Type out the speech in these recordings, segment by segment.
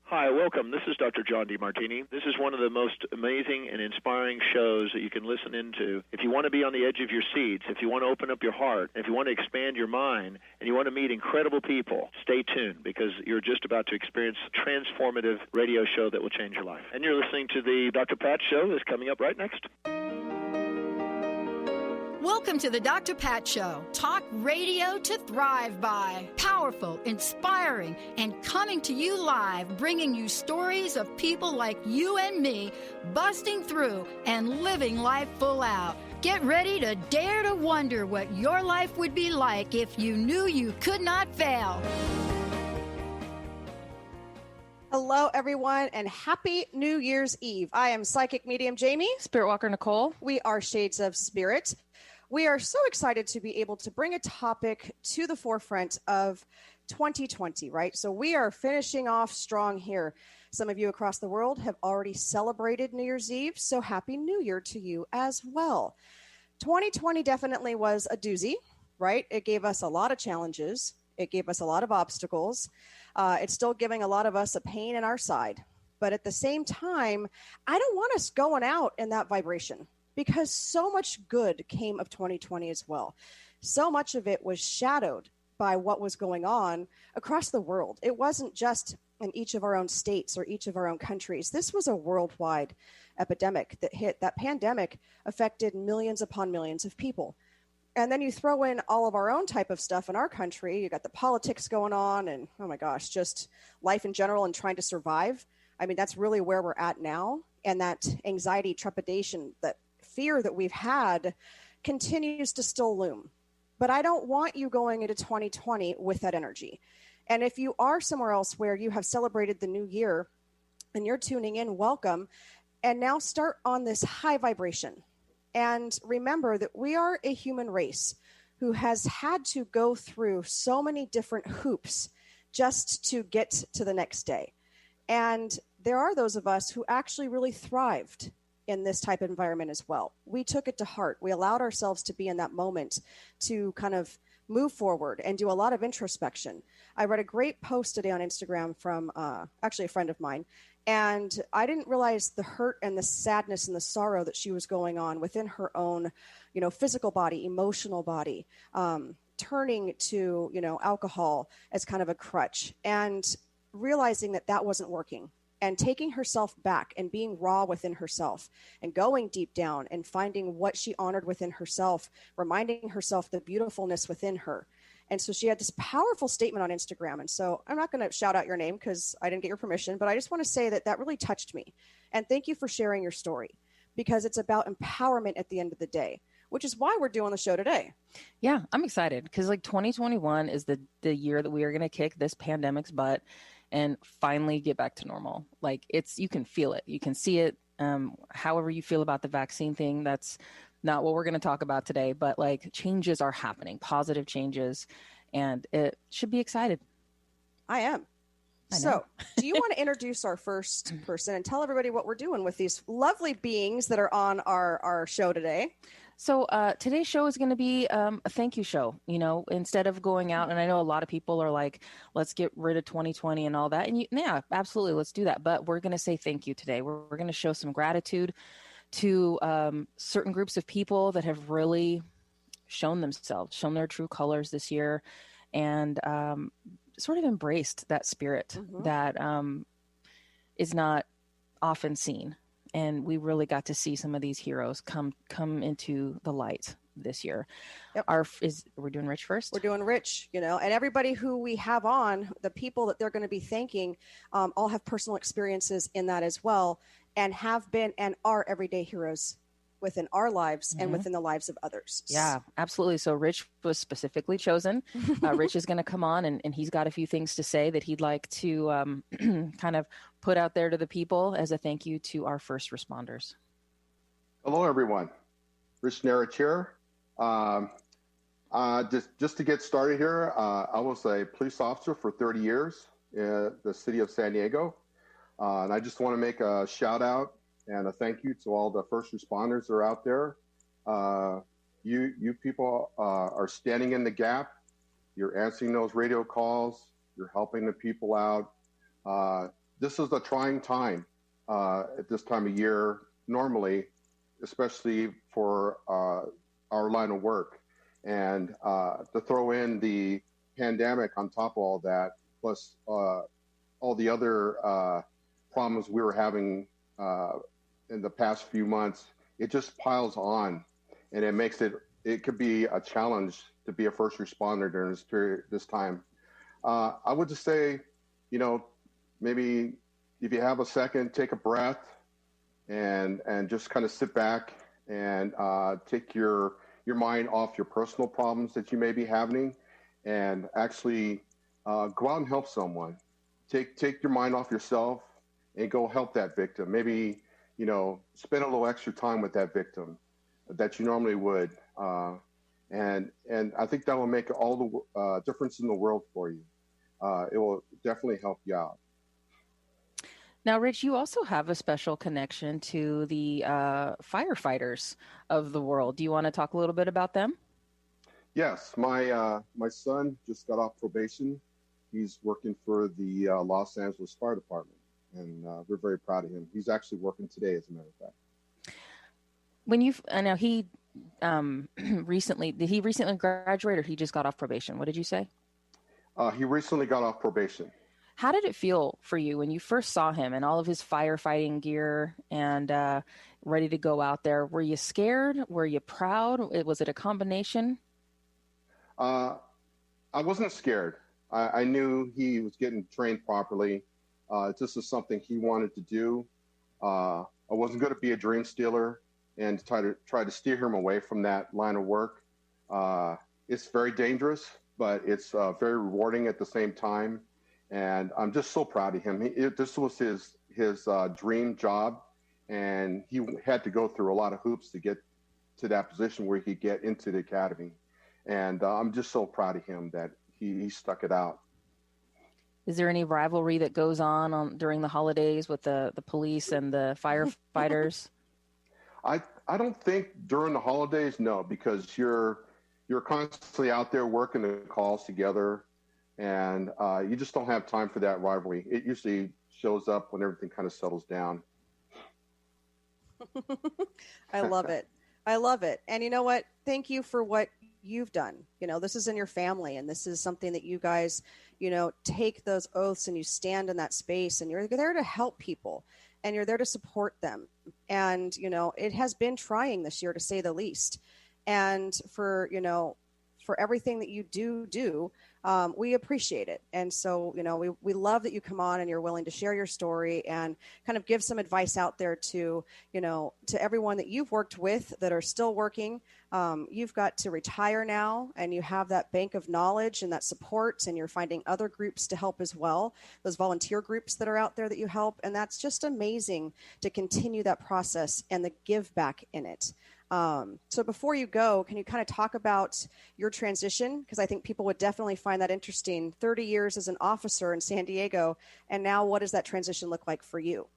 Hi, welcome. This is Dr. John DeMartini. This is one of the most amazing and inspiring shows that you can listen into. If you want to be on the edge of your seats, if you want to open up your heart, if you want to expand your mind, and you want to meet incredible people, stay tuned because you're just about to experience a transformative radio show that will change your life. And you're listening to the Dr. Pat Show that's coming up right next. Welcome to the Dr. Pat Show. Talk radio to thrive by. Powerful, inspiring, and coming to you live, bringing you stories of people like you and me, busting through and living life full out. Get ready to dare to wonder what your life would be like if you knew you could not fail. Hello, everyone, and happy New Year's Eve. I am Psychic Medium Jaime. Spiritwalker Nicole. We are Shades of Spirit. We are so excited to be able to bring a topic to the forefront of 2020, right? So we are finishing off strong here. Some of you across the world have already celebrated New Year's Eve, so Happy New Year to you as well. 2020 definitely was a doozy, right? It gave us a lot of challenges. It gave us a lot of obstacles. It's still giving a lot of us a pain in our side. But at the same time, I don't want us going out in that vibration, because so much good came of 2020 as well. So much of it was shadowed by what was going on across the world. It wasn't just in each of our own states or each of our own countries. This was a worldwide epidemic that hit. That pandemic affected millions upon millions of people. And then you throw in all of our own type of stuff in our country. You got the politics going on and, oh my gosh, just life in general and trying to survive. I mean, that's really where we're at now. And that anxiety, trepidation, that fear that we've had continues to still loom. But I don't want you going into 2020 with that energy. And if you are somewhere else where you have celebrated the new year and you're tuning in, welcome. And now start on this high vibration. And remember that we are a human race who has had to go through so many different hoops just to get to the next day. And there are those of us who actually really thrived in this type of environment as well. We took it to heart. We allowed ourselves to be in that moment to kind of move forward and do a lot of introspection. I read a great post today on Instagram from actually a friend of mine, and I didn't realize the hurt and the sadness and the sorrow that she was going on within her own, physical body, emotional body, turning to, alcohol as kind of a crutch, and realizing that that wasn't working. And taking herself back and being raw within herself and going deep down and finding what she honored within herself, reminding herself the beautifulness within her. And so she had this powerful statement on Instagram. And so I'm not going to shout out your name because I didn't get your permission, but I just want to say that that really touched me. And thank you for sharing your story, because it's about empowerment at the end of the day, which is why we're doing the show today. Yeah, I'm excited because 2021 is the year that we are going to kick this pandemic's butt and finally get back to normal. You can feel it. You can see it. However you feel about the vaccine thing, that's not what we're going to talk about today, but changes are happening, positive changes, and it should be excited. I am. So do you want to introduce our first person and tell everybody what we're doing with these lovely beings that are on our show today? So today's show is going to be a thank you show, instead of going out. And I know a lot of people are like, let's get rid of 2020 and all that. And yeah, absolutely. Let's do that. But we're going to say thank you today. We're going to show some gratitude to certain groups of people that have really shown themselves, shown their true colors this year, and sort of embraced that spirit that is not often seen. And we really got to see some of these heroes come into the light this year. Yep. We're doing Rich first? We're doing Rich, and everybody who we have on, the people that they're going to be thanking, all have personal experiences in that as well, and have been and are everyday heroes within our lives and within the lives of others. Yeah, absolutely. So Rich was specifically chosen. Rich is going to come on and he's got a few things to say that he'd like to kind of put out there to the people as a thank you to our first responders. Hello, everyone. Rich Narich here. Just to get started here, I was a police officer for 30 years in the city of San Diego. And I just want to make a shout out and a thank you to all the first responders that are out there. You people are standing in the gap. You're answering those radio calls. You're helping the people out. this is a trying time at this time of year, normally, especially for our line of work. And to throw in the pandemic on top of all that, plus all the other problems we were having in the past few months, it just piles on, and it makes it could be a challenge to be a first responder during this time. I would just say, maybe if you have a second, take a breath and just kind of sit back and take your mind off your personal problems that you may be having, and actually go out and help someone. Take your mind off yourself and go help that victim. Maybe, spend a little extra time with that victim that you normally would. And I think that will make all the difference in the world for you. It will definitely help you out. Now, Rich, you also have a special connection to the firefighters of the world. Do you want to talk a little bit about them? Yes, my son just got off probation. He's working for the Los Angeles Fire Department, and we're very proud of him. He's actually working today, as a matter of fact. I know he did he recently graduate, or he just got off probation? What did you say? He recently got off probation. How did it feel for you when you first saw him and all of his firefighting gear and ready to go out there? Were you scared? Were you proud? Was it a combination? I wasn't scared. I knew he was getting trained properly. This is something he wanted to do. I wasn't going to be a dream stealer and try to steer him away from that line of work. It's very dangerous, but it's very rewarding at the same time. And I'm just so proud of him. This was his dream job, and he had to go through a lot of hoops to get to that position where he get into the academy. And I'm just so proud of him that he stuck it out. Is there any rivalry that goes on during the holidays with the police and the firefighters? I don't think during the holidays, no, because you're constantly out there working the calls together, and you just don't have time for that rivalry. It usually shows up when everything kind of settles down. I love it. I love it. And you know what? Thank you for what you've done. This is in your family, and this is something that you guys, take those oaths and you stand in that space, and you're there to help people and you're there to support them. And, it has been trying this year, to say the least. And for everything that you do, we appreciate it. And so, we love that you come on and you're willing to share your story and kind of give some advice out there to everyone that you've worked with that are still working. You've got to retire now, and you have that bank of knowledge and that support, and you're finding other groups to help as well, those volunteer groups that are out there that you help. And that's just amazing to continue that process and the give back in it. So before you go, can you kind of talk about your transition? Because I think people would definitely find that interesting. 30 years as an officer in San Diego, and now what does that transition look like for you?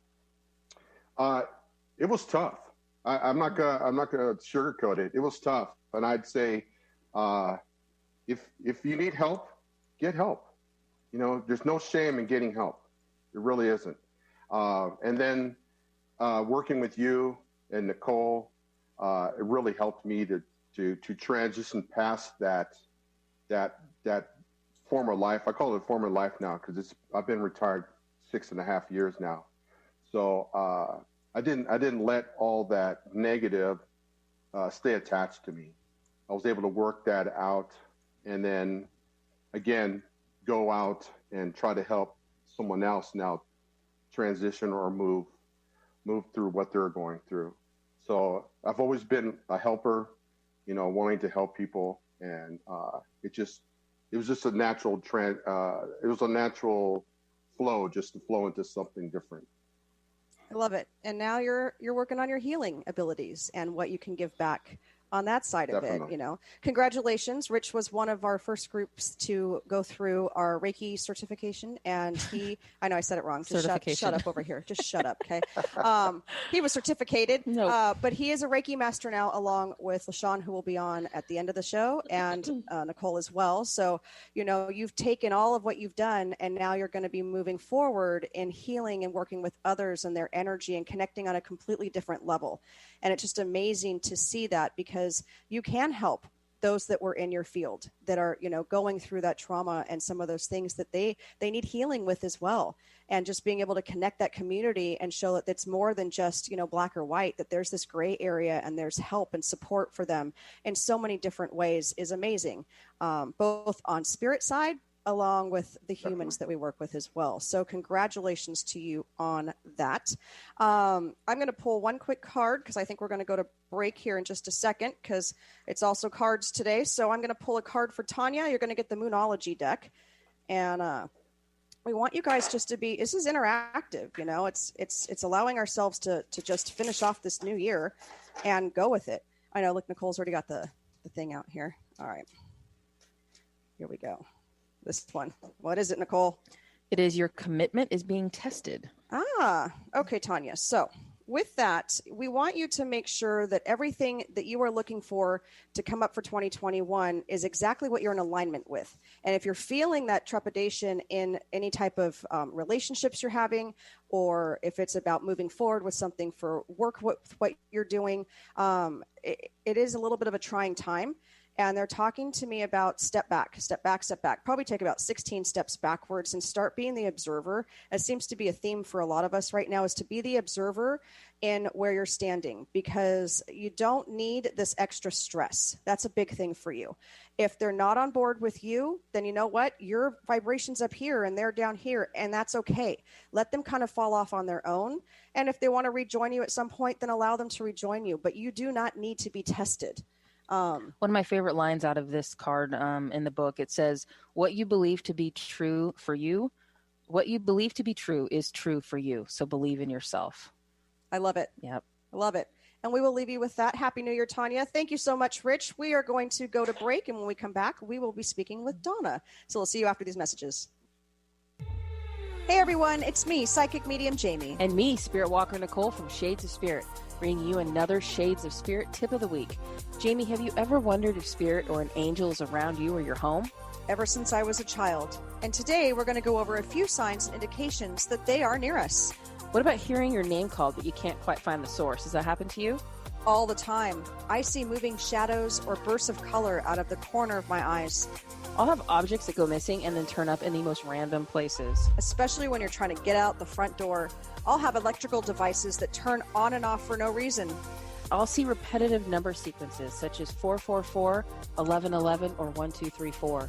It was tough. I'm not gonna sugarcoat it. It was tough, and I'd say, if you need help, get help. There's no shame in getting help. There really isn't. And then working with you and Nicole. It really helped me to transition past that former life. I call it former life now because I've been retired 6.5 years now. So I didn't let all that negative stay attached to me. I was able to work that out, and then again go out and try to help someone else now transition or move through what they're going through. So I've always been a helper, wanting to help people, and it was just a natural it was a natural flow, just to flow into something different. I love it. And now you're working on your healing abilities and what you can give back on that side of it, Congratulations. Rich was one of our first groups to go through our Reiki certification, and I know I said it wrong. Just shut up over here. Just shut up. Okay. He was certificated, but he is a Reiki master now, along with LaShawn, who will be on at the end of the show, and Nicole as well. So, you've taken all of what you've done, and now you're going to be moving forward in healing and working with others and their energy and connecting on a completely different level. And it's just amazing to see that, because you can help those that were in your field that are, going through that trauma and some of those things that they need healing with as well. And just being able to connect that community and show that it's more than just, black or white, that there's this gray area and there's help and support for them in so many different ways is amazing, both on spirit side, along with the humans that we work with as well. So congratulations to you on that. I'm going to pull one quick card, because I think we're going to go to break here in just a second, because it's also cards today. So I'm going to pull a card for Tanya. You're going to get the Moonology deck. And we want you guys just to be, this is interactive, it's allowing ourselves to just finish off this new year and go with it. I know, look, Nicole's already got the thing out here. All right, here we go. This one. What is it, Nicole? It is your commitment is being tested. Okay, Tanya. So with that, we want you to make sure that everything that you are looking for to come up for 2021 is exactly what you're in alignment with. And if you're feeling that trepidation in any type of relationships you're having, or if it's about moving forward with something for work, what you're doing, it is a little bit of a trying time. And they're talking to me about step back, probably take about 16 steps backwards and start being the observer. It seems to be a theme for a lot of us right now, is to be the observer in where you're standing, because you don't need this extra stress. That's a big thing for you. If they're not on board with you, then you know what? Your vibration's up here and they're down here, and that's okay. Let them kind of fall off on their own. And if they want to rejoin you at some point, then allow them to rejoin you. But you do not need to be tested. One of my favorite lines out of this card in the book, it says, what you believe to be true for you, what you believe to be true is true for you. So believe in yourself. I love it. Yep. I love it. And we will leave you with that. Happy New Year, Tanya. Thank you so much, Rich. We are going to go to break. And when we come back, we will be speaking with Donna. So we'll see you after these messages. Hey, everyone. It's me, Psychic Medium Jaime. And me, Spiritwalker Nicole from Shades of Spirit, bringing you another Shades of Spirit tip of the week. Jaime, have you ever wondered if spirit or an angel is around you or your home? Ever since I was a child. And today we're going to go over a few signs and indications that they are near us. What about hearing your name called but you can't quite find the source? Does that happen to you? All the time. I see moving shadows or bursts of color out of the corner of my eyes. I'll have objects that go missing and then turn up in the most random places. Especially when you're trying to get out the front door. I'll have electrical devices that turn on and off for no reason. I'll see repetitive number sequences such as 444, 1111, or 1234.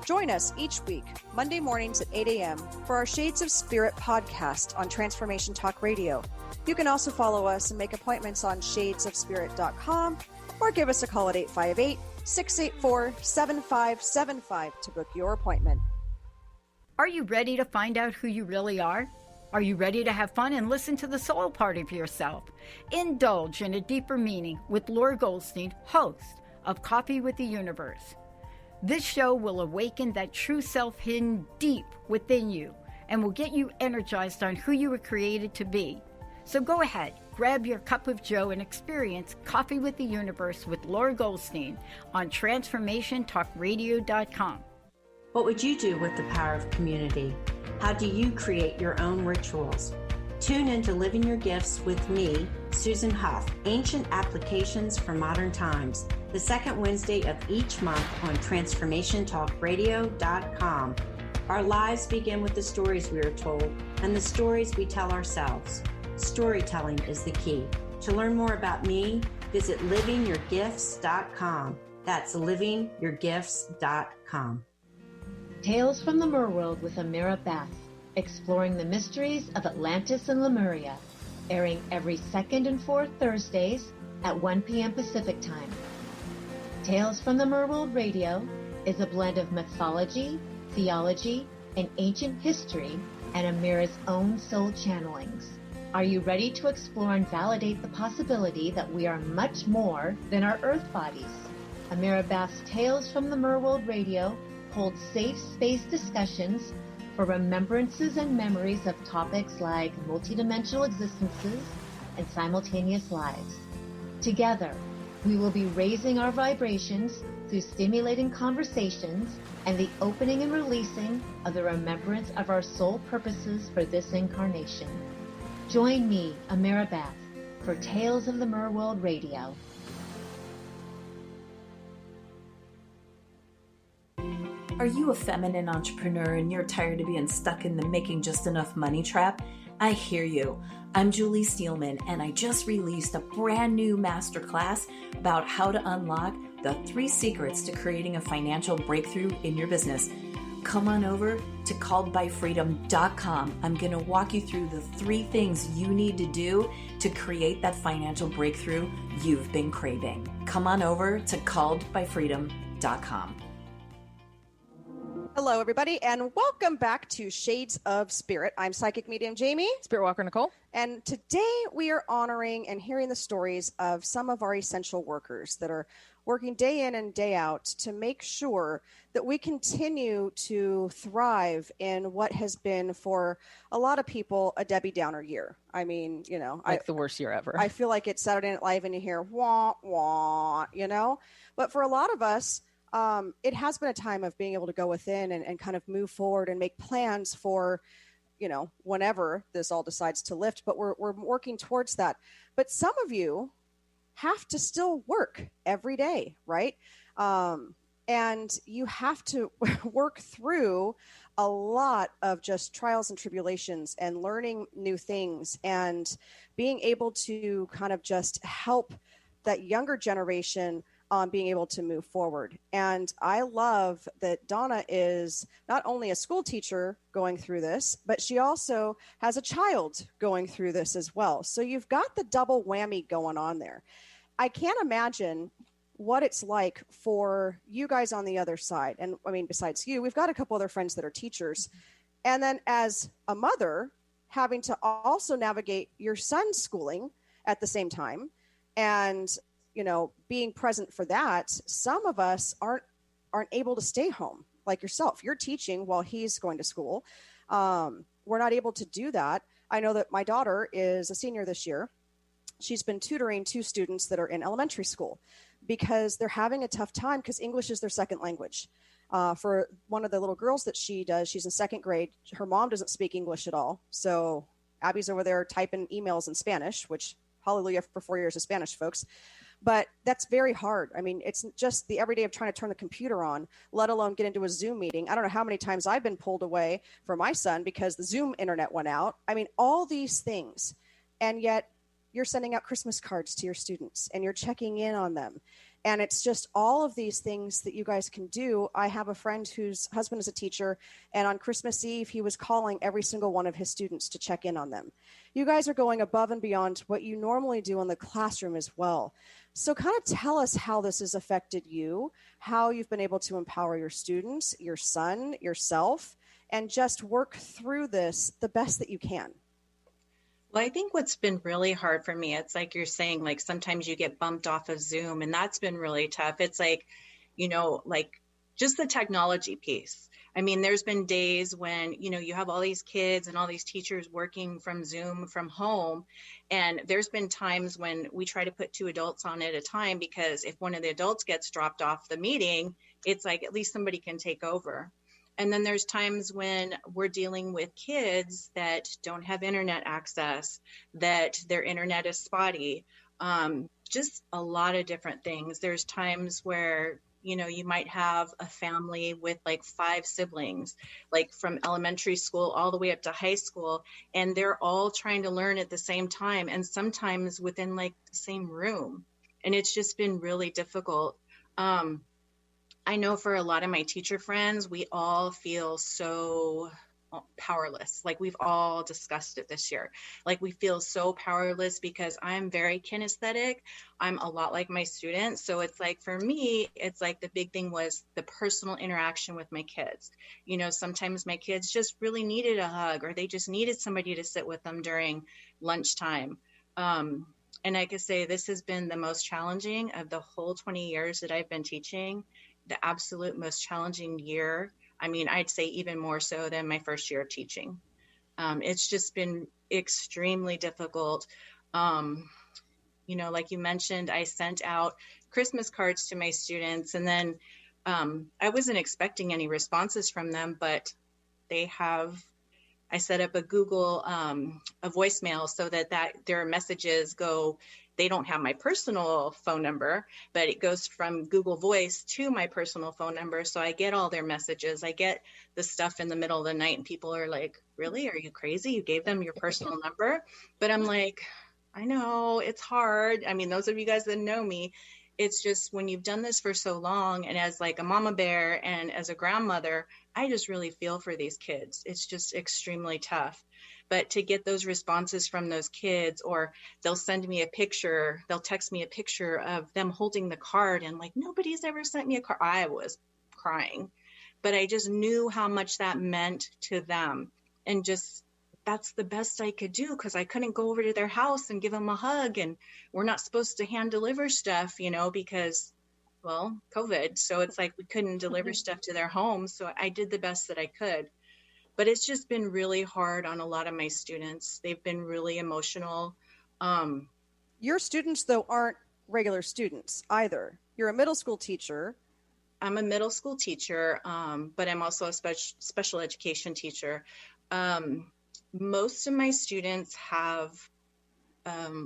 Join us each week, Monday mornings at 8 a.m. for our Shades of Spirit podcast on Transformation Talk Radio. You can also follow us and make appointments on shadesofspirit.com or give us a call at 858-684-7575 to book your appointment. Are you ready to find out who you really are? Are you ready to have fun and listen to the soul part of yourself? Indulge in a deeper meaning with Laura Goldstein, host of Coffee with the Universe. This show will awaken that true self hidden deep within you and will get you energized on who you were created to be. So go ahead, grab your cup of joe and experience Coffee with the Universe with Laura Goldstein on TransformationTalkRadio.com. What would you do with the power of community? How do you create your own rituals? Tune in to Living Your Gifts with me, Susan Huff, Ancient Applications for Modern Times, the second Wednesday of each month on TransformationTalkRadio.com. Our lives begin with the stories we are told and the stories we tell ourselves. Storytelling is the key. To learn more about me, visit livingyourgifts.com. That's livingyourgifts.com. Tales from the Merworld with Amira Beth, exploring the mysteries of Atlantis and Lemuria, airing every second and fourth Thursdays at 1 p.m. Pacific Time. Tales from the Merworld Radio is a blend of mythology, theology, and ancient history, and Amira's own soul channelings. Are you ready to explore and validate the possibility that we are much more than our earth bodies? Amira Bath's Tales from the Merworld Radio holds safe space discussions for remembrances and memories of topics like multidimensional existences and simultaneous lives. Together, we will be raising our vibrations through stimulating conversations and the opening and releasing of the remembrance of our soul purposes for this incarnation. Join me, Amira Bath, for Tales of the Merworld Radio. Are you a feminine entrepreneur and you're tired of being stuck in the making just enough money trap? I hear you. I'm Julie Steelman, and I just released a brand new masterclass about how to unlock the 3 secrets to creating a financial breakthrough in your business. Come on over to calledbyfreedom.com. I'm going to walk you through the 3 things you need to do to create that financial breakthrough you've been craving. Come on over to calledbyfreedom.com. Hello, everybody, and welcome back to Shades of Spirit. I'm Psychic Medium Jaime. Spiritwalker Nicole. And today we are honoring and hearing the stories of some of our essential workers that are working day in and day out to make sure that we continue to thrive in what has been, for a lot of people, a Debbie Downer year. I mean, you know, the worst year ever. I feel like it's Saturday Night Live and you hear wah, wah, you know, but for a lot of us, it has been a time of being able to go within and kind of move forward and make plans for, you know, whenever this all decides to lift, but we're working towards that. But some of you have to still work every day, right? And you have to work through a lot of just trials and tribulations and learning new things and being able to kind of just help that younger generation being able to move forward. And I love that Donna is not only a school teacher going through this, but she also has a child going through this as well. So you've got the double whammy going on there. I can't imagine what it's like for you guys on the other side. And I mean, besides you, we've got a couple other friends that are teachers. And then as a mother, having to also navigate your son's schooling at the same time. And you know, being present for that, some of us aren't able to stay home like yourself. You're teaching while he's going to school. We're not able to do that. I know that my daughter is a senior this year. She's been tutoring 2 students that are in elementary school because they're having a tough time because English is their second language. For one of the little girls that she does, she's in 2nd grade. Her mom doesn't speak English at all. So Abby's over there typing emails in Spanish, which hallelujah for 4 years of Spanish, folks. But that's very hard. I mean, it's just the everyday of trying to turn the computer on, let alone get into a Zoom meeting. I don't know how many times I've been pulled away from my son because the Zoom internet went out. I mean, all these things. And yet you're sending out Christmas cards to your students and you're checking in on them. And it's just all of these things that you guys can do. I have a friend whose husband is a teacher, and on Christmas Eve, he was calling every single one of his students to check in on them. You guys are going above and beyond what you normally do in the classroom as well. So kind of tell us how this has affected you, how you've been able to empower your students, your son, yourself, and just work through this the best that you can. Well, I think what's been really hard for me, it's like you're saying, like sometimes you get bumped off of Zoom, and that's been really tough. It's like, you know, like just the technology piece. I mean, there's been days when, you know, you have all these kids and all these teachers working from Zoom from home. And there's been times when we try to put 2 adults on at a time, because if one of the adults gets dropped off the meeting, it's like at least somebody can take over. And then there's times when we're dealing with kids that don't have internet access, that their internet is spotty, just a lot of different things. There's times where, you know, you might have a family with like 5 siblings, like from elementary school all the way up to high school, and they're all trying to learn at the same time, and sometimes within like the same room. And it's just been really difficult. I know for a lot of my teacher friends, we all feel so powerless. Like we've all discussed it this year. Like we feel so powerless because I'm very kinesthetic. I'm a lot like my students. So it's like, for me, it's like the big thing was the personal interaction with my kids. You know, sometimes my kids just really needed a hug, or they just needed somebody to sit with them during lunchtime. And I could say this has been the most challenging of the whole 20 years that I've been teaching, the absolute most challenging year. I mean, I'd say even more so than my first year of teaching. It's just been extremely difficult. You know, like you mentioned, I sent out Christmas cards to my students, and then I wasn't expecting any responses from them, but I set up a Google, a voicemail so that their messages go, they don't have my personal phone number, but it goes from Google Voice to my personal phone number. So I get all their messages. I get the stuff in the middle of the night, and people are like, really? Are you crazy? You gave them your personal number? But I'm like, I know it's hard. I mean, those of you guys that know me, it's just when you've done this for so long, and as like a mama bear and as a grandmother, I just really feel for these kids. It's just extremely tough. But to get those responses from those kids, or they'll send me a picture, they'll text me a picture of them holding the card, and like, nobody's ever sent me a card. I was crying, but I just knew how much that meant to them. And just, that's the best I could do, because I couldn't go over to their house and give them a hug. And we're not supposed to hand deliver stuff, you know, because, well, COVID. So it's like we couldn't deliver stuff to their homes. So I did the best that I could. But it's just been really hard on a lot of my students. They've been really emotional. Your students, though, aren't regular students either. You're a middle school teacher. I'm a middle school teacher, but I'm also a special education teacher. Most of my students have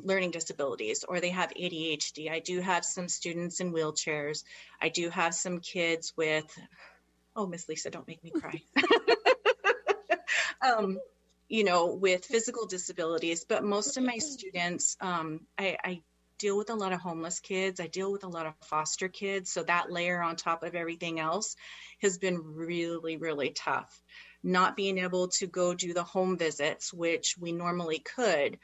learning disabilities, or they have ADHD. I do have some students in wheelchairs. I do have some kids with, oh, Miss Lisa, don't make me cry. You know, with physical disabilities, but most of my students, I deal with a lot of homeless kids. I deal with a lot of foster kids. So that layer on top of everything else has been really, really tough. Not being able to go do the home visits, which we normally could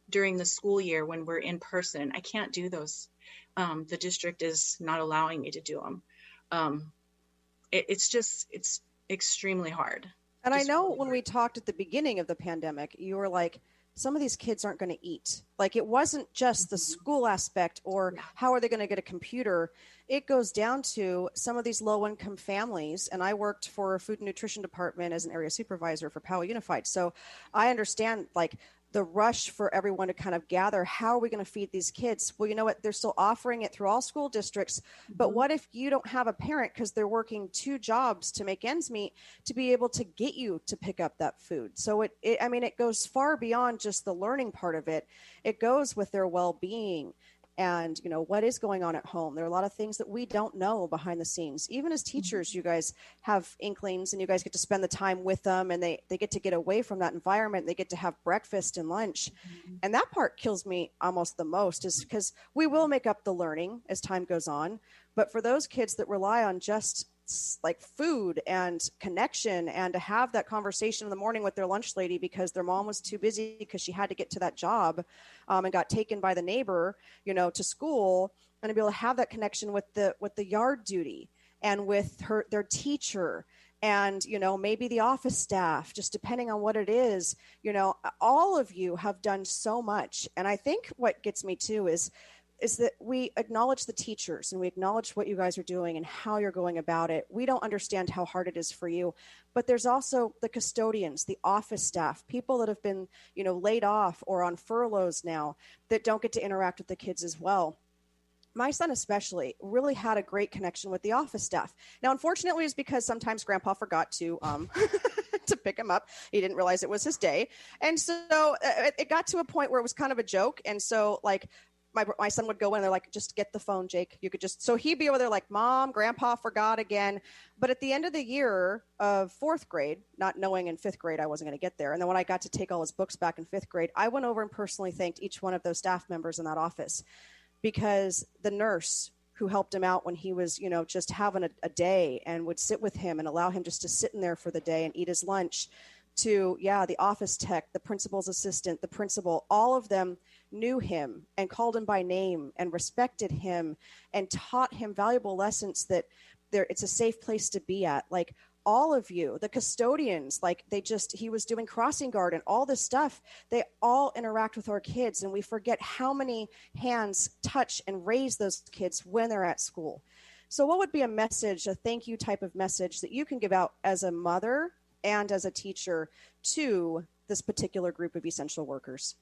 during the school year when we're in person. I can't do those. The district is not allowing me to do them. It's extremely hard. And I know when we talked at the beginning of the pandemic, you were like, some of these kids aren't going to eat. Like, it wasn't just the school aspect or how are they going to get a computer. It goes down to some of these low-income families. And I worked for a food and nutrition department as an area supervisor for Powell Unified. So I understand, like, the rush for everyone to kind of gather, how are we going to feed these kids? Well, you know what? They're still offering it through all school districts. But what if you don't have a parent, because they're working 2 jobs to make ends meet, to be able to get you to pick up that food? So it goes far beyond just the learning part of it. It goes with their well-being. And, you know, what is going on at home? There are a lot of things that we don't know behind the scenes. Even as teachers, you guys have inklings, and you guys get to spend the time with them, and they get to get away from that environment. They get to have breakfast and lunch. And that part kills me almost the most, is because we will make up the learning as time goes on. But for those kids that rely on just like food and connection, and to have that conversation in the morning with their lunch lady because their mom was too busy because she had to get to that job and got taken by the neighbor, you know, to school, and to be able to have that connection with the yard duty and with their teacher, and, you know, maybe the office staff, just depending on what it is. You know, all of you have done so much. And I think what gets me too is that we acknowledge the teachers, and we acknowledge what you guys are doing and how you're going about it. We don't understand how hard it is for you, but there's also the custodians, the office staff, people that have been, you know, laid off or on furloughs now that don't get to interact with the kids as well. My son especially really had a great connection with the office staff. Now, unfortunately, it's because sometimes Grandpa forgot to to pick him up. He didn't realize it was his day. And so it got to a point where it was kind of a joke. And so, like, my son would go in, and they're like, just get the phone, Jake. You could just, so he'd be over there like, Mom, Grandpa forgot again. But at the end of the year of 4th grade, not knowing in 5th grade I wasn't going to get there, and then when I got to take all his books back in 5th grade, I went over and personally thanked each one of those staff members in that office, because the nurse who helped him out when he was, just having a day, and would sit with him and allow him just to sit in there for the day and eat his lunch, to, the office tech, the principal's assistant, the principal, all of them knew him and called him by name and respected him and taught him valuable lessons that it's a safe place to be at. Like, all of you, the custodians, he was doing crossing guard and all this stuff. They all interact with our kids, and we forget how many hands touch and raise those kids when they're at school. So what would be a message, a thank you type of message that you can give out as a mother and as a teacher to this particular group of essential workers?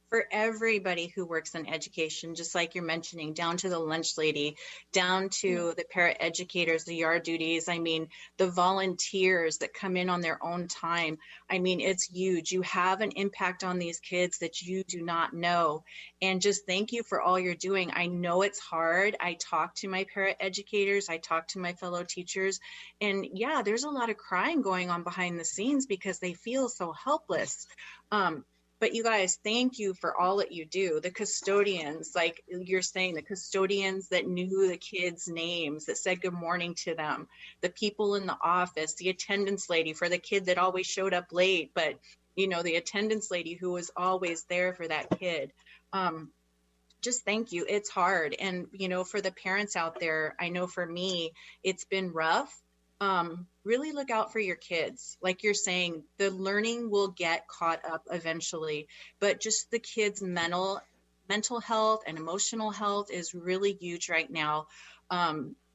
For everybody who works in education, just like you're mentioning, down to the lunch lady, down to the paraeducators, the yard duties, the volunteers that come in on their own time. It's huge. You have an impact on these kids that you do not know. And just thank you for all you're doing. I know it's hard. I talk to my paraeducators. I talk to my fellow teachers. And there's a lot of crying going on behind the scenes because they feel so helpless. But you guys, thank you for all that you do. The custodians, like you're saying, the custodians that knew the kids' names, that said good morning to them, the people in the office, the attendance lady for the kid that always showed up late, but, the attendance lady who was always there for that kid. Just thank you. It's hard. And, for the parents out there, I know for me, it's been rough. Really look out for your kids. Like you're saying, the learning will get caught up eventually, but just the kids' mental health and emotional health is really huge right now.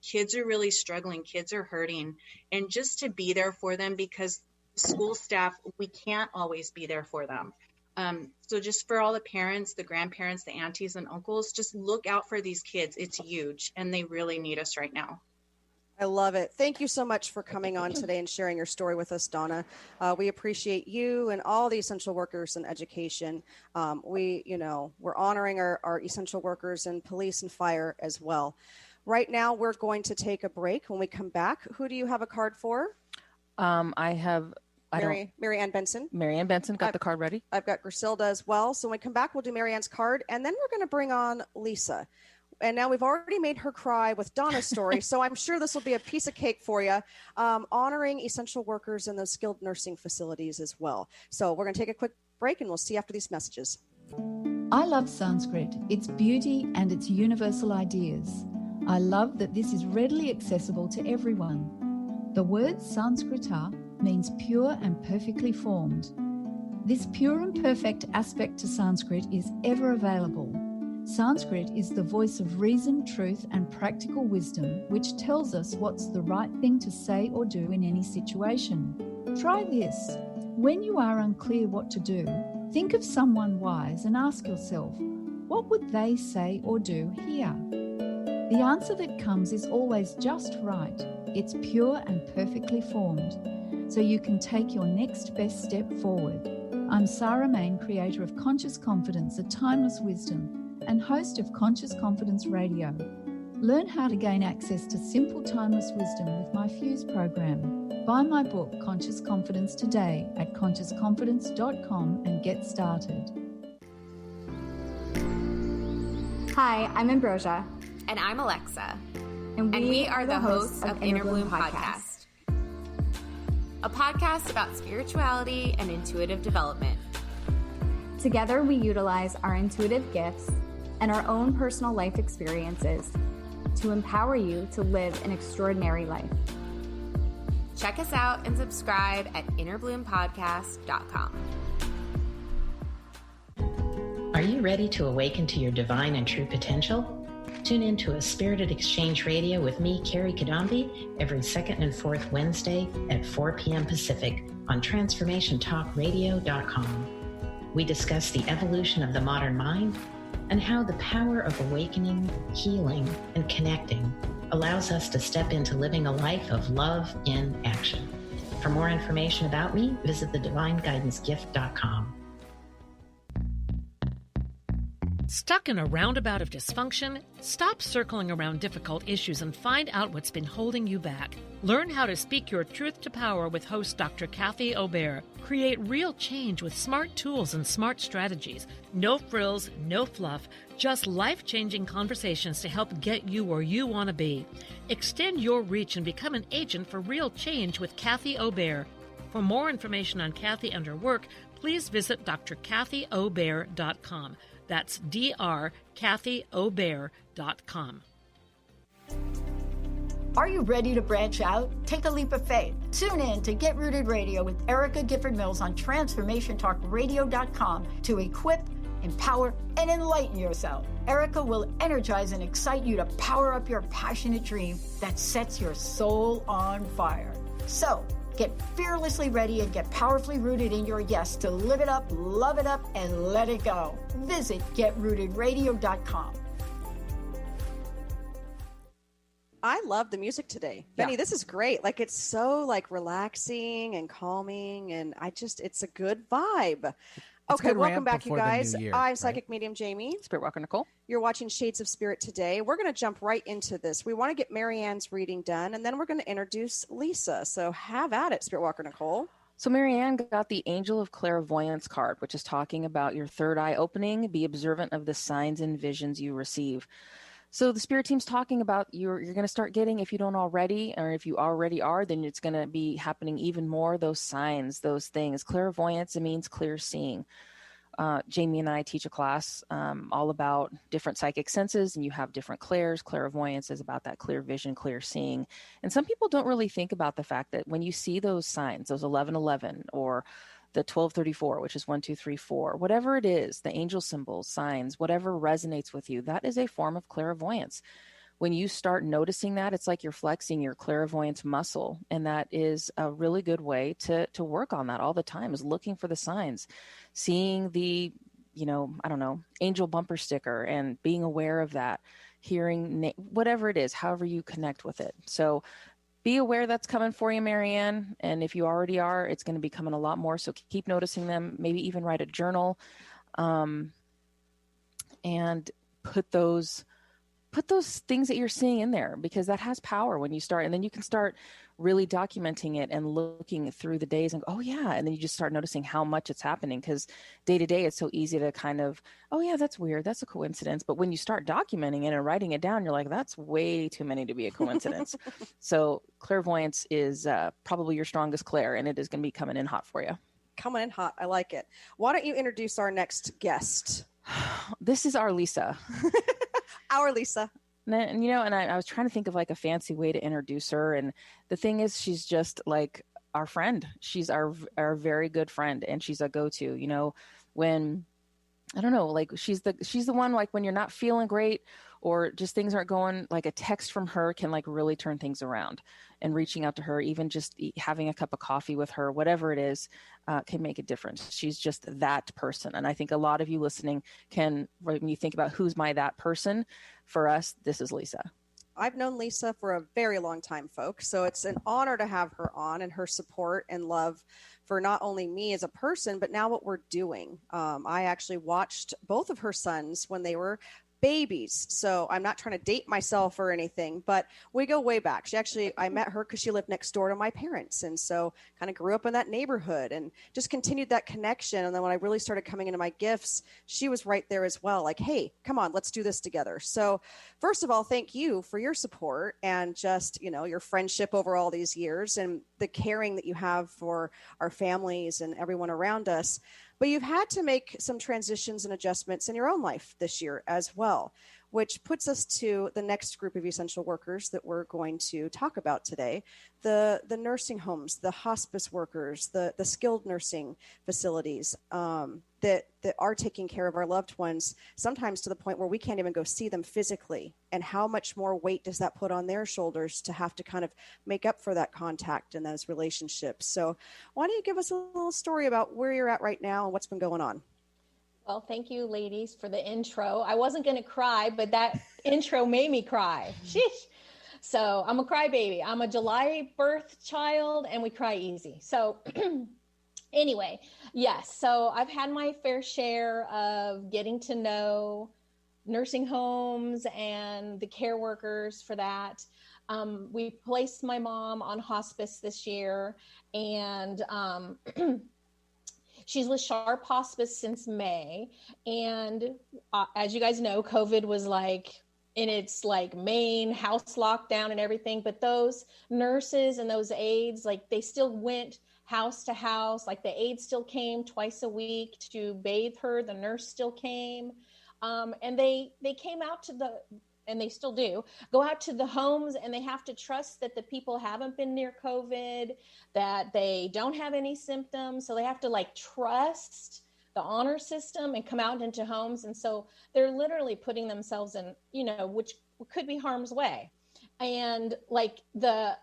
Kids are really struggling. Kids are hurting. And just to be there for them, because school staff, we can't always be there for them. So just for all the parents, the grandparents, the aunties and uncles, just look out for these kids. It's huge, and they really need us right now. I love it. Thank you so much for coming on today and sharing your story with us, Donna. We appreciate you and all the essential workers in education. We're honoring our essential workers in police and fire as well. Right now, we're going to take a break. When we come back, who do you have a card for? I have Mary Ann Benson. Mary Ann Benson, got the card ready. I've got Griselda as well. So when we come back, we'll do Mary Ann's card, and then we're going to bring on Lisa. And now we've already made her cry with Donna's story, so I'm sure this will be a piece of cake for you, honoring essential workers in those skilled nursing facilities as well. So we're going to take a quick break, and we'll see you after these messages. I love Sanskrit, its beauty and its universal ideas. I love that this is readily accessible to everyone. The word Sanskrita means pure and perfectly formed. This pure and perfect aspect to Sanskrit is ever available. Sanskrit is the voice of reason, truth, and practical wisdom, which tells us what's the right thing to say or do in any situation. Try this. When you are unclear what to do, think of someone wise and ask yourself, what would they say or do here? The answer that comes is always just right. It's pure and perfectly formed, so you can take your next best step forward. I'm Sarah Main, creator of Conscious Confidence, a timeless wisdom, and host of Conscious Confidence Radio. Learn how to gain access to simple, timeless wisdom with my Fuse program. Buy my book, Conscious Confidence, today at consciousconfidence.com and get started. Hi, I'm Ambrosia. And I'm Alexa. And we are the hosts of Inner Bloom Podcast. A podcast about spirituality and intuitive development. Together, we utilize our intuitive gifts and our own personal life experiences to empower you to live an extraordinary life. Check us out and subscribe at innerbloompodcast.com. Are you ready to awaken to your divine and true potential? Tune in to A Spirited Exchange Radio with me, Carrie Kadambi, every second and fourth Wednesday at 4 p.m. Pacific on TransformationTalkRadio.com. We discuss the evolution of the modern mind and how the power of awakening, healing, and connecting allows us to step into living a life of love in action. For more information about me, visit thedivineguidancegift.com. Stuck in a roundabout of dysfunction? Stop circling around difficult issues and find out what's been holding you back. Learn how to speak your truth to power with host Dr. Kathy Obear. Create real change with smart tools and smart strategies. No frills, no fluff, just life-changing conversations to help get you where you want to be. Extend your reach and become an agent for real change with Kathy Obear. For more information on Kathy and her work, please visit drkathyobear.com. That's drkathyobear.com. Are you ready to branch out? Take a leap of faith. Tune in to Get Rooted Radio with Erica Gifford Mills on TransformationTalkRadio.com to equip, empower, and enlighten yourself. Erica will energize and excite you to power up your passionate dream that sets your soul on fire. So, get fearlessly ready and get powerfully rooted in your yes to live it up, love it up, and let it go. Visit GetRootedRadio.com. I love the music today. Benny, this is great. Like, it's so like relaxing and calming, and it's a good vibe. Okay, welcome back, you guys. I'm Psychic Medium Jamie. Spiritwalker Nicole. You're watching Shades of Spirit today. We're going to jump right into this. We want to get Marianne's reading done, and then we're going to introduce Lisa. So have at it, Spiritwalker Nicole. So Marianne got the Angel of Clairvoyance card, which is talking about your third eye opening. Be observant of the signs and visions you receive. So the spirit team's talking about you're going to start getting, if you don't already, or if you already are, then it's going to be happening even more, those signs, those things. Clairvoyance, it means clear seeing. Jamie and I teach a class all about different psychic senses, and you have different clairs. Clairvoyance is about that clear vision, clear seeing. And some people don't really think about the fact that when you see those signs, those 1111 or the 1234, which is 1, 2, 3, 4, whatever it is, the angel symbols, signs, whatever resonates with you, that is a form of clairvoyance. When you start noticing that, it's like you're flexing your clairvoyance muscle. And that is a really good way to work on that all the time, is looking for the signs, seeing the, angel bumper sticker and being aware of that, hearing whatever it is, however you connect with it. So be aware that's coming for you, Marianne. And if you already are, it's going to be coming a lot more. So keep noticing them, maybe even write a journal, and put those things that you're seeing in there, because that has power when you start. And then you can start really documenting it and looking through the days and go, oh yeah. And then you just start noticing how much it's happening, because day to day, it's so easy to kind of, oh yeah, that's weird. That's a coincidence. But when you start documenting it and writing it down, you're like, that's way too many to be a coincidence. So clairvoyance is probably your strongest clair, and it is going to be coming in hot for you. Coming in hot. I like it. Why don't you introduce our next guest? This is our Lisa. Our Lisa. And I was trying to think of like a fancy way to introduce her. And the thing is, she's just like our friend. She's our very good friend, and she's a go-to, when, I don't know, like she's the one, like when you're not feeling great or just things aren't going, like a text from her can like really turn things around. And reaching out to her, even just having a cup of coffee with her, whatever it is, can make a difference. She's just that person. And I think a lot of you listening can, when you think about who's that person, for us, this is Lisa. I've known Lisa for a very long time, folks. So it's an honor to have her on, and her support and love for not only me as a person, but now what we're doing. I actually watched both of her sons when they were babies. So I'm not trying to date myself or anything, but we go way back. I met her because she lived next door to my parents. And so kind of grew up in that neighborhood and just continued that connection. And then when I really started coming into my gifts, she was right there as well. Like, hey, come on, let's do this together. So first of all, thank you for your support and just, your friendship over all these years and the caring that you have for our families and everyone around us. But you've had to make some transitions and adjustments in your own life this year as well, which puts us to the next group of essential workers that we're going to talk about today, the nursing homes, the hospice workers, the skilled nursing facilities that are taking care of our loved ones, sometimes to the point where we can't even go see them physically. And how much more weight does that put on their shoulders to have to kind of make up for that contact and those relationships? So why don't you give us a little story about where you're at right now and what's been going on? Well, thank you, ladies, for the intro. I wasn't going to cry, but that intro made me cry. Sheesh. So I'm a crybaby. I'm a July birth child, and we cry easy. So Anyway, yes. So I've had my fair share of getting to know nursing homes and the care workers for that. We placed my mom on hospice this year, and she's with Sharp Hospice since May. And as you guys know, COVID was like in its like main house lockdown and everything. But those nurses and those aides, like they still went house to house. Like the aide still came twice a week to bathe her. The nurse still came. And they came out to and they still do, go out to the homes, and they have to trust that the people haven't been near COVID, that they don't have any symptoms. So they have to like trust the honor system and come out into homes. And so they're literally putting themselves in, which could be harm's way. And like the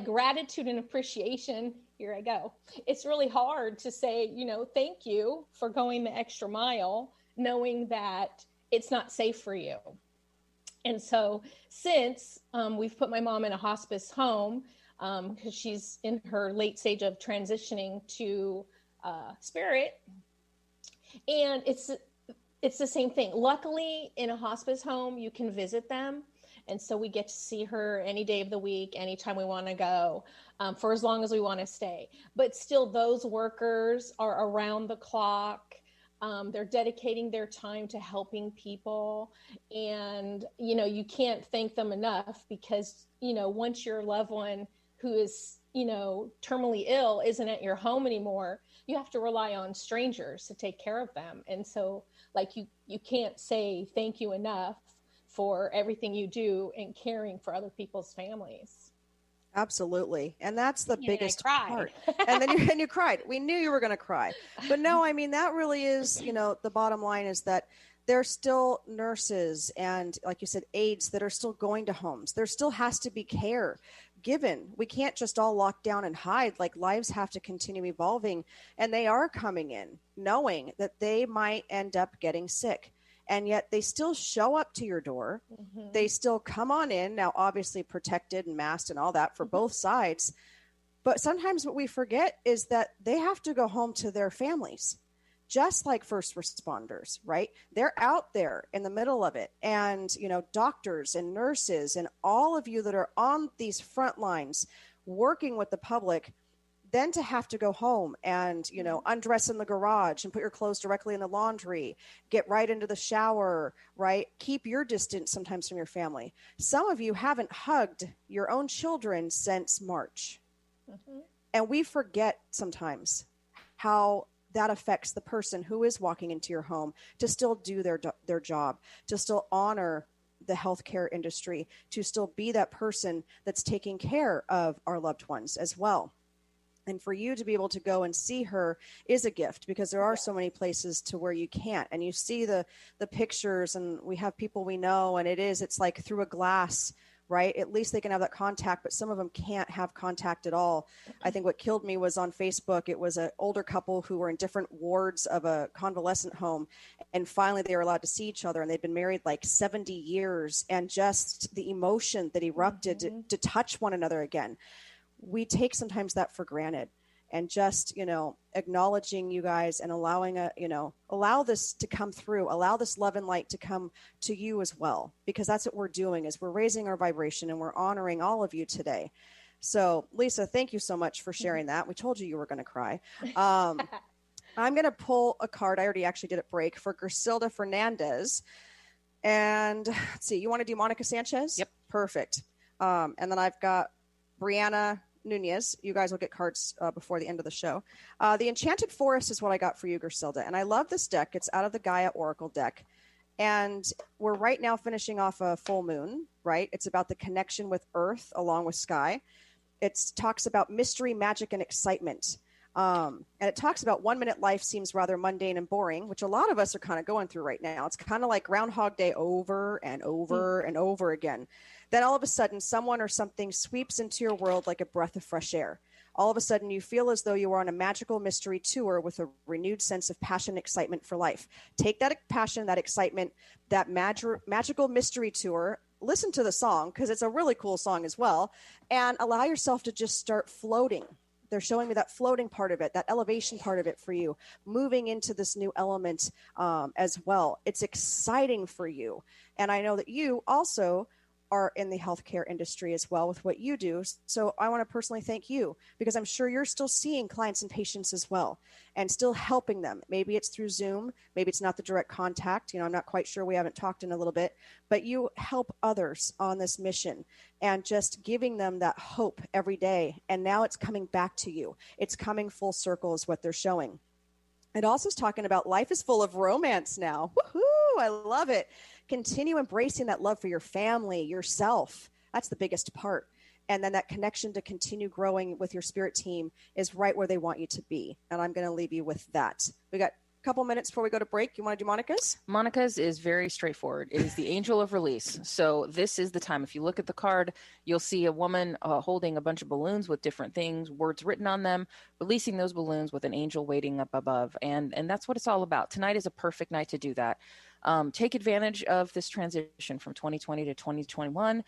gratitude and appreciation, here I go. It's really hard to say, thank you for going the extra mile, knowing that it's not safe for you. And so since we've put my mom in a hospice home, because she's in her late stage of transitioning to spirit, and it's the same thing. Luckily, in a hospice home, you can visit them. And so we get to see her any day of the week, anytime we want to go, for as long as we want to stay. But still, those workers are around the clock. They're dedicating their time to helping people. And, you can't thank them enough because, once your loved one who is, terminally ill isn't at your home anymore, you have to rely on strangers to take care of them. And so like you can't say thank you enough for everything you do in caring for other people's families. Absolutely. And that's the biggest part. And then you cried. We knew you were going to cry. But no, I mean, that really is, the bottom line is that there's still nurses and, like you said, aides that are still going to homes. There still has to be care given. We can't just all lock down and hide. Like, lives have to continue evolving. And they are coming in knowing that they might end up getting sick. And yet they still show up to your door. Mm-hmm. They still come on in, now obviously protected and masked and all that for both sides. But sometimes what we forget is that they have to go home to their families, just like first responders, right? They're out there in the middle of it. And, doctors and nurses and all of you that are on these front lines working with the public, then to have to go home and, undress in the garage and put your clothes directly in the laundry, get right into the shower, right? Keep your distance sometimes from your family. Some of you haven't hugged your own children since March. Mm-hmm. And we forget sometimes how that affects the person who is walking into your home to still do their job, to still honor the healthcare industry, to still be that person that's taking care of our loved ones as well. And for you to be able to go and see her is a gift, because there are so many places to where you can't. And you see the pictures, and we have people we know, and it's like through a glass, right? At least they can have that contact, but some of them can't have contact at all. I think what killed me was on Facebook. It was an older couple who were in different wards of a convalescent home. And finally they were allowed to see each other, and they'd been married like 70 years. And just the emotion that erupted to touch one another again. We take sometimes that for granted, and just, acknowledging you guys and allowing allow this to come through, allow this love and light to come to you as well, because that's what we're doing, is we're raising our vibration and we're honoring all of you today. So Lisa, thank you so much for sharing that. We told you were going to cry. I'm going to pull a card. I already actually did it break for Griselda Fernandez. And let's see, you want to do Monica Sanchez? Yep. Perfect. And then I've got Brianna Nunez. You guys will get cards before the end of the show. The Enchanted Forest is what I got for you, Griselda. And I love this deck. It's out of the Gaia Oracle deck. And we're right now finishing off a full moon, right? It's about the connection with Earth along with Sky. It talks about mystery, magic, and excitement. And it talks about 1 minute life seems rather mundane and boring, which a lot of us are kind of going through right now. It's kind of like Groundhog Day over and over and over again. Then all of a sudden, someone or something sweeps into your world like a breath of fresh air. All of a sudden, you feel as though you are on a magical mystery tour with a renewed sense of passion and excitement for life. Take that passion, that excitement, that magical mystery tour, listen to the song, because it's a really cool song as well, and allow yourself to just start floating They're showing me that floating part of it, that elevation part of it for you, moving into this new element as well. It's exciting for you. And I know that you also are in the healthcare industry as well with what you do. So I want to personally thank you, because I'm sure you're still seeing clients and patients as well and still helping them. Maybe it's through Zoom, maybe it's not the direct contact. I'm not quite sure. We haven't talked in a little bit, but you help others on this mission and just giving them that hope every day. And now it's coming back to you. It's coming full circle is what they're showing. It also is talking about life is full of romance now. Woohoo! I love it. Continue embracing that love for your family, yourself. That's the biggest part. And then that connection to continue growing with your spirit team is right where they want you to be. And I'm going to leave you with that. We got a couple minutes before we go to break. You want to do Monica's? Monica's is very straightforward. It is the angel of release. So this is the time. If you look at the card, you'll see a woman holding a bunch of balloons with different things, words written on them, releasing those balloons with an angel waiting up above. And that's what it's all about. Tonight is a perfect night to do that. Take advantage of this transition from 2020 to 2021.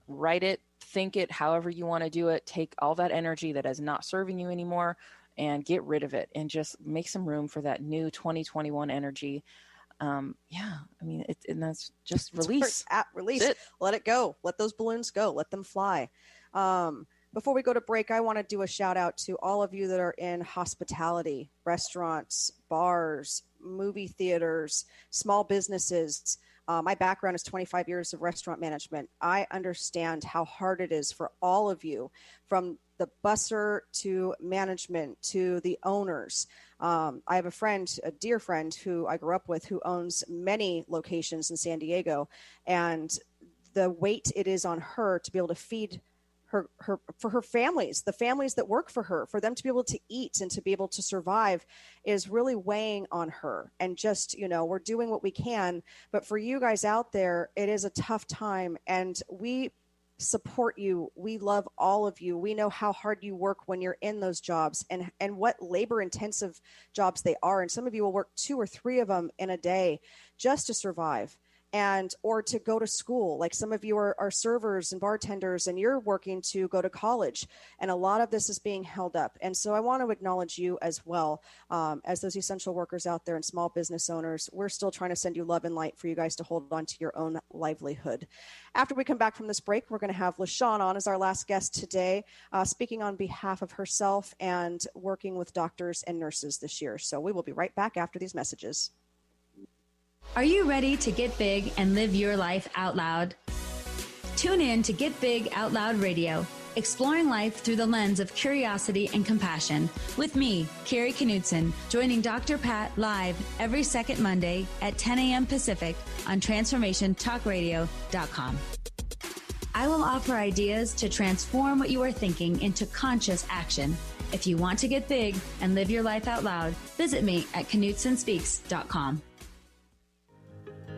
Write it, think it, however you want to do it. Take all that energy that is not serving you anymore and get rid of it and just make some room for that new 2021 energy. And that's just release. Release. Let it go. Let those balloons go. Let them fly. Before we go to break, I want to do a shout out to all of you that are in hospitality, restaurants, bars, movie theaters, small businesses. My background is 25 years of restaurant management. I understand how hard it is for all of you, from the busser to management to the owners. I have a dear friend who I grew up with, who owns many locations in San Diego, and the weight it is on her to be able to feed her families, the families that work for her, for them to be able to eat and to be able to survive is really weighing on her. And just, we're doing what we can, but for you guys out there, it is a tough time, and we support you. We love all of you. We know how hard you work when you're in those jobs and what labor intensive jobs they are. And some of you will work 2 or 3 of them in a day just to survive. Or to go to school. Like some of you are servers and bartenders, and you're working to go to college. And a lot of this is being held up. And so I want to acknowledge you as well, as those essential workers out there and small business owners. We're still trying to send you love and light for you guys to hold on to your own livelihood. After we come back from this break, we're going to have LaShawn on as our last guest today, speaking on behalf of herself and working with doctors and nurses this year. So we will be right back after these messages. Are you ready to get big and live your life out loud? Tune in to Get Big Out Loud Radio, exploring life through the lens of curiosity and compassion, with me, Carrie Knudsen, joining Dr. Pat live every second Monday at 10 a.m. Pacific on TransformationTalkRadio.com. I will offer ideas to transform what you are thinking into conscious action. If you want to get big and live your life out loud, visit me at KnudsenSpeaks.com.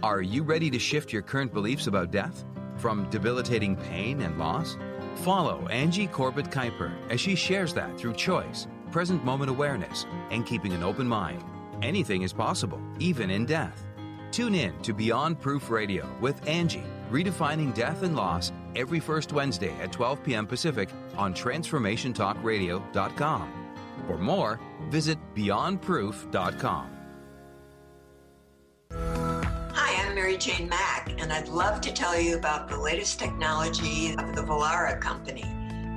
Are you ready to shift your current beliefs about death? From debilitating pain and loss? Follow Angie Corbett Kuiper as she shares that through choice, present moment awareness, and keeping an open mind. Anything is possible, even in death. Tune in to Beyond Proof Radio with Angie, redefining death and loss, every first Wednesday at 12 p.m. Pacific on TransformationTalkRadio.com. For more, visit BeyondProof.com. Hi, I'm Mary Jane Mack, and I'd love to tell you about the latest technology of the Vollara Company.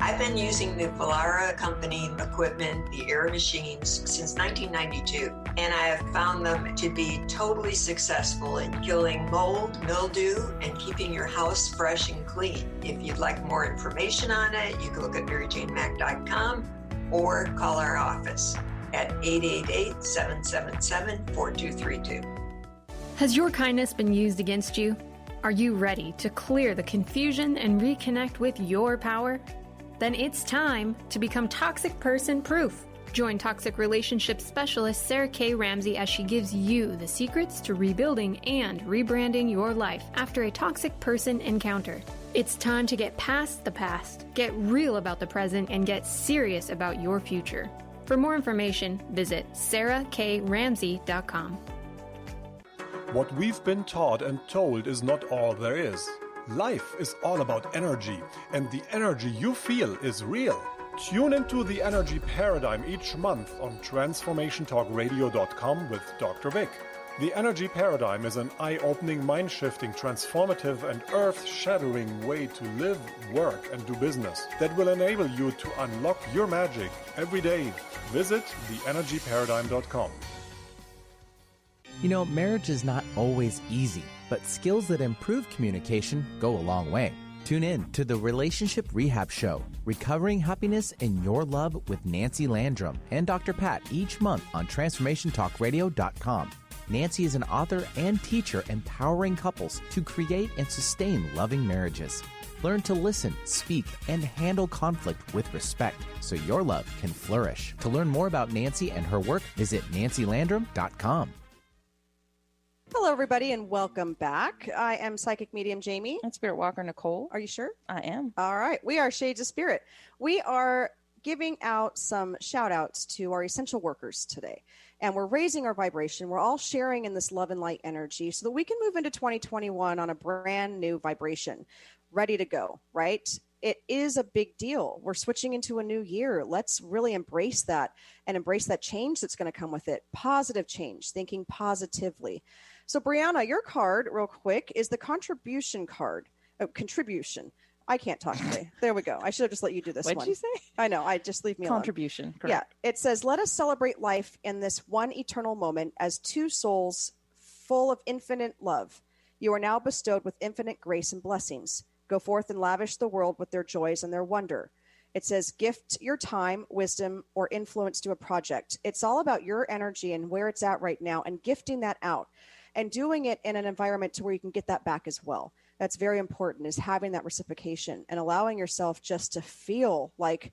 I've been using the Vollara Company equipment, the air machines, since 1992, and I have found them to be totally successful in killing mold, mildew, and keeping your house fresh and clean. If you'd like more information on it, you can look at maryjanemack.com or call our office at 888-777-4232. Has your kindness been used against you? Are you ready to clear the confusion and reconnect with your power? Then it's time to become toxic person proof. Join toxic relationship specialist Sarah K. Ramsey as she gives you the secrets to rebuilding and rebranding your life after a toxic person encounter. It's time to get past the past, get real about the present, and get serious about your future. For more information, visit sarahkramsey.com. What we've been taught and told is not all there is. Life is all about energy, and the energy you feel is real. Tune into the Energy Paradigm each month on TransformationTalkRadio.com with Dr. Vic. The Energy Paradigm is an eye-opening, mind-shifting, transformative, and earth-shattering way to live, work, and do business that will enable you to unlock your magic every day. Visit theenergyparadigm.com. You know, marriage is not always easy, but skills that improve communication go a long way. Tune in to the Relationship Rehab Show, Recovering Happiness in Your Love with Nancy Landrum and Dr. Pat each month on TransformationTalkRadio.com. Nancy is an author and teacher empowering couples to create and sustain loving marriages. Learn to listen, speak, and handle conflict with respect so your love can flourish. To learn more about Nancy and her work, visit nancylandrum.com. Hello, everybody, and welcome back. I am Psychic Medium Jaime. And Spiritwalker Nicole. Are you sure? I am. All right. We are Shades of Spirit. We are giving out some shout outs to our essential workers today. And we're raising our vibration. We're all sharing in this love and light energy so that we can move into 2021 on a brand new vibration, ready to go, right? It is a big deal. We're switching into a new year. Let's really embrace that and embrace that change that's going to come with it. Positive change, thinking positively. So, Brianna, your card, real quick, is the contribution card. Contribution. I can't talk today. There we go. I should have just let you do this one. What'd you say? I know. Just leave me alone. Contribution. Correct. Yeah. It says, let us celebrate life in this one eternal moment as two souls full of infinite love. You are now bestowed with infinite grace and blessings. Go forth and lavish the world with their joys and their wonder. It says, gift your time, wisdom, or influence to a project. It's all about your energy and where it's at right now and gifting that out and doing it in an environment to where you can get that back as well. That's very important, is having that reciprocation and allowing yourself just to feel like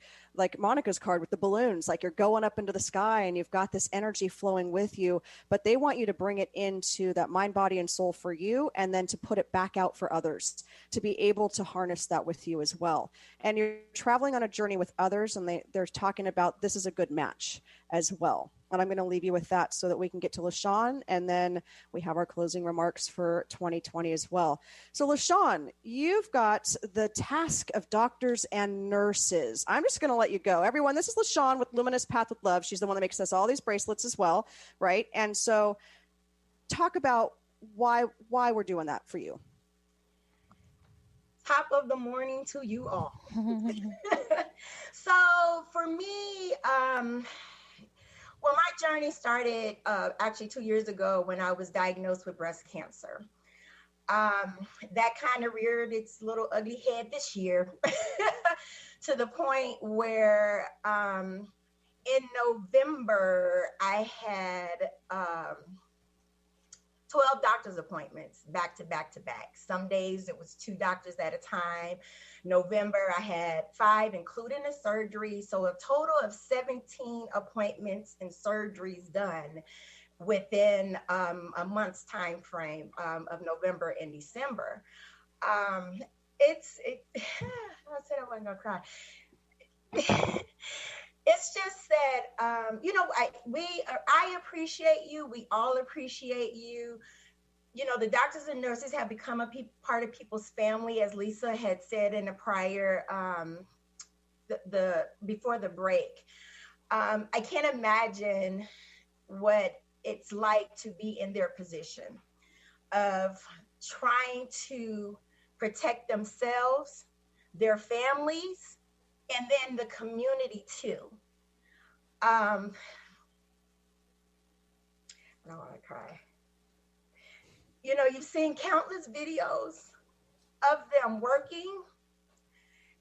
Monica's card with the balloons, like you're going up into the sky and you've got this energy flowing with you, but they want you to bring it into that mind, body, and soul for you, and then to put it back out for others, to be able to harness that with you as well. And you're traveling on a journey with others, and they're talking about this is a good match as well. And I'm going to leave you with that so that we can get to LaShawn, and then we have our closing remarks for 2020 as well. So, LaShawn, you've got the task of doctors and nurses. I'm just going to let you go. Everyone, this is LaShawn with Luminous Path with Love. She's the one that makes us all these bracelets as well, right? And so talk about why we're doing that for you. Top of the morning to you all. So for me, well, my journey started actually 2 years ago when I was diagnosed with breast cancer. That kind of reared its little ugly head this year to the point where in November, I had 12 doctor's appointments back to back to back. Some days it was 2 doctors at a time. November, I had 5, including a surgery. So a total of 17 appointments and surgeries done within a month's time frame of November and December. I said I wasn't gonna cry. It's just that, I appreciate you. We all appreciate you. You know, the doctors and nurses have become a part of people's family, as Lisa had said in the prior, before the break. I can't imagine what it's like to be in their position of trying to protect themselves, their families, and then the community too. I don't want to cry. You know, you've seen countless videos of them working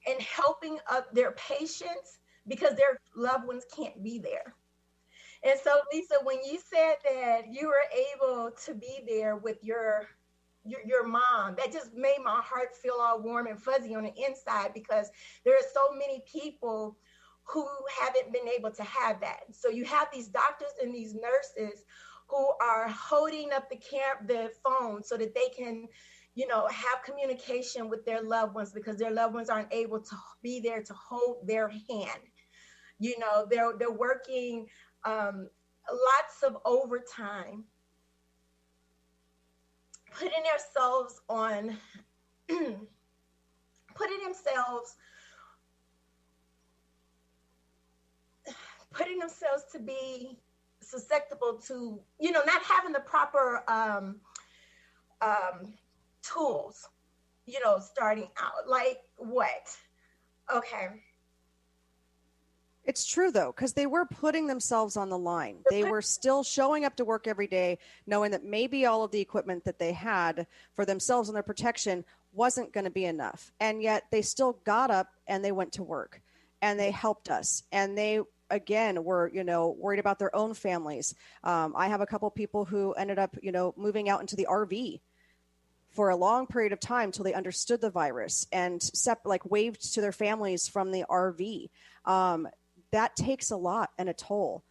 and helping up their patients because their loved ones can't be there. And so, Lisa, when you said that you were able to be there with your mom, that just made my heart feel all warm and fuzzy on the inside, because there are so many people who haven't been able to have that. So you have these doctors and these nurses who are holding up the phone so that they can, have communication with their loved ones, because their loved ones aren't able to be there to hold their hand. You know, they're working lots of overtime, putting themselves putting themselves to be susceptible to, not having the proper tools, starting out. Like what? Okay. It's true, though, because they were putting themselves on the line. They were still showing up to work every day, knowing that maybe all of the equipment that they had for themselves and their protection wasn't going to be enough. And yet they still got up and they went to work and they helped us. And they, again, were, worried about their own families. I have a couple people who ended up, moving out into the RV for a long period of time till they understood the virus and waved to their families from the RV. That takes a lot and a toll,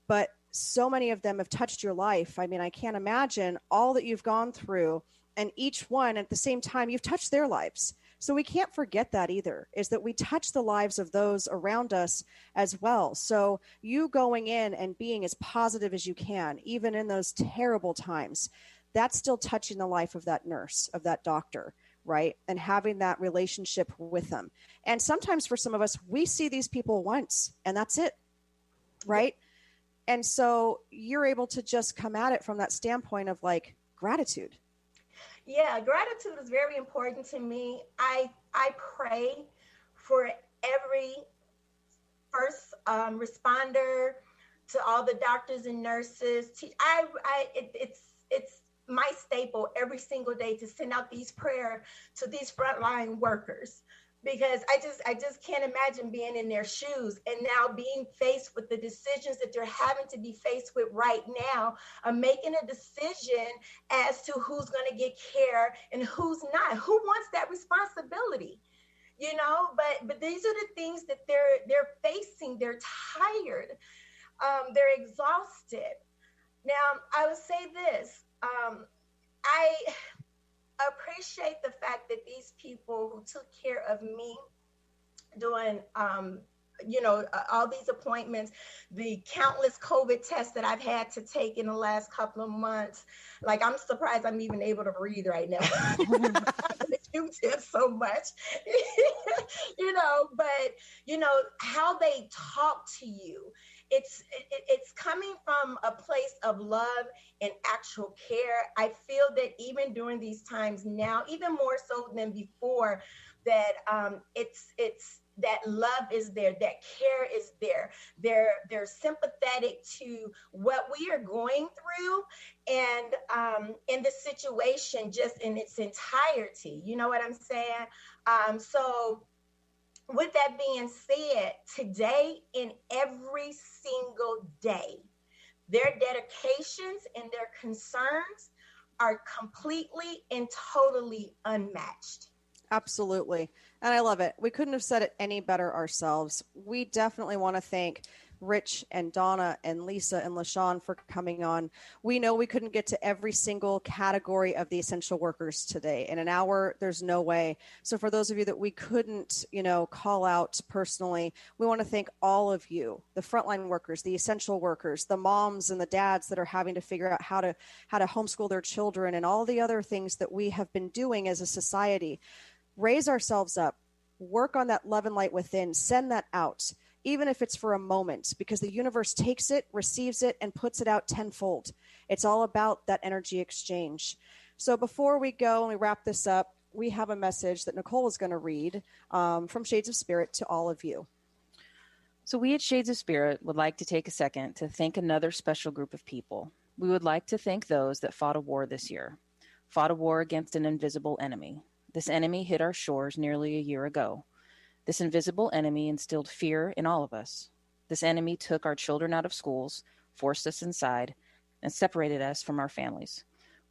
but so many of them have touched your life. I mean, I can't imagine all that you've gone through, and each one at the same time, you've touched their lives. So we can't forget that either, is that we touch the lives of those around us as well. So you going in and being as positive as you can, even in those terrible times, that's still touching the life of that nurse, of that doctor, right? And having that relationship with them. And sometimes for some of us, we see these people once and that's it, right? Yeah. And so you're able to just come at it from that standpoint of like gratitude. Yeah, gratitude is very important to me. I pray for every first responder, to all the doctors and nurses. It's my staple every single day to send out these prayers to these frontline workers, because I just can't imagine being in their shoes and now being faced with the decisions that they're having to be faced with right now, of making a decision as to who's going to get care and who's not, who wants that responsibility, but these are the things that they're facing. They're tired. They're exhausted. Now, I would say this, I appreciate the fact that these people who took care of me doing, all these appointments, the countless COVID tests that I've had to take in the last couple of months, like I'm surprised I'm even able to breathe right now. The Q-tips so much, but how they talk to you. It's coming from a place of love and actual care. I feel that even during these times now, even more so than before, that it's that love is there, that care is there. They're sympathetic to what we are going through and in the situation just in its entirety. You know what I'm saying? So with that being said, today and every single day, their dedications and their concerns are completely and totally unmatched. Absolutely. And I love it. We couldn't have said it any better ourselves. We definitely want to thank Rich and Donna and Lisa and LaShawn for coming on. We know we couldn't get to every single category of the essential workers today. In an hour, there's no way. So for those of you that we couldn't, call out personally, we want to thank all of you, the frontline workers, the essential workers, the moms and the dads that are having to figure out how to homeschool their children, and all the other things that we have been doing as a society. Raise ourselves up, work on that love and light within, send that out, even if it's for a moment, because the universe takes it, receives it, and puts it out tenfold. It's all about that energy exchange. So before we go and we wrap this up, we have a message that Nicole is going to read from Shades of Spirit to all of you. So we at Shades of Spirit would like to take a second to thank another special group of people. We would like to thank those that fought a war this year, fought a war against an invisible enemy. This enemy hit our shores nearly a year ago. This invisible enemy instilled fear in all of us. This enemy took our children out of schools, forced us inside, and separated us from our families.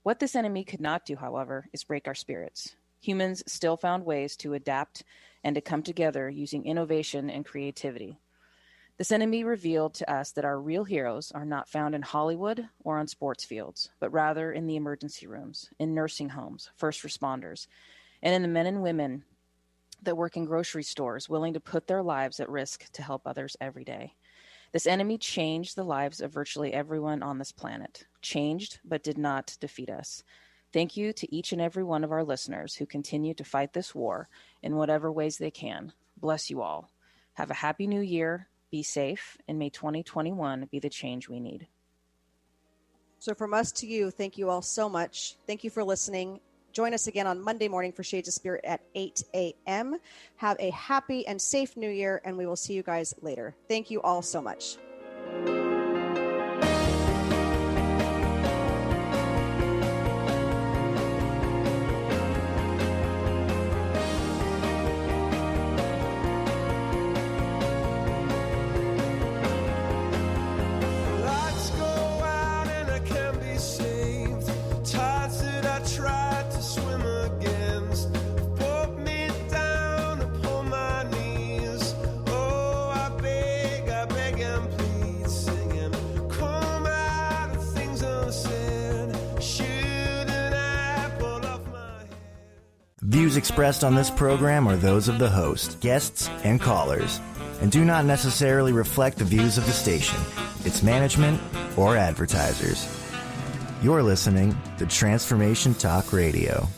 What this enemy could not do, however, is break our spirits. Humans still found ways to adapt and to come together using innovation and creativity. This enemy revealed to us that our real heroes are not found in Hollywood or on sports fields, but rather in the emergency rooms, in nursing homes, first responders, and in the men and women that work in grocery stores, willing to put their lives at risk to help others every day. This enemy changed the lives of virtually everyone on this planet. Changed, but did not defeat us. Thank you to each and every one of our listeners who continue to fight this war in whatever ways they can. Bless you all. Have a happy new year. be safe, and may 2021 be the change we need. So from us to you, thank you all so much. Thank you for listening. Join us again on Monday morning for Shades of Spirit at 8 a.m. Have a happy and safe new year, and we will see you guys later. Thank you all so much. Views expressed on this program are those of the host, guests, and callers, and do not necessarily reflect the views of the station, its management, or advertisers. You're listening to Transformation Talk Radio.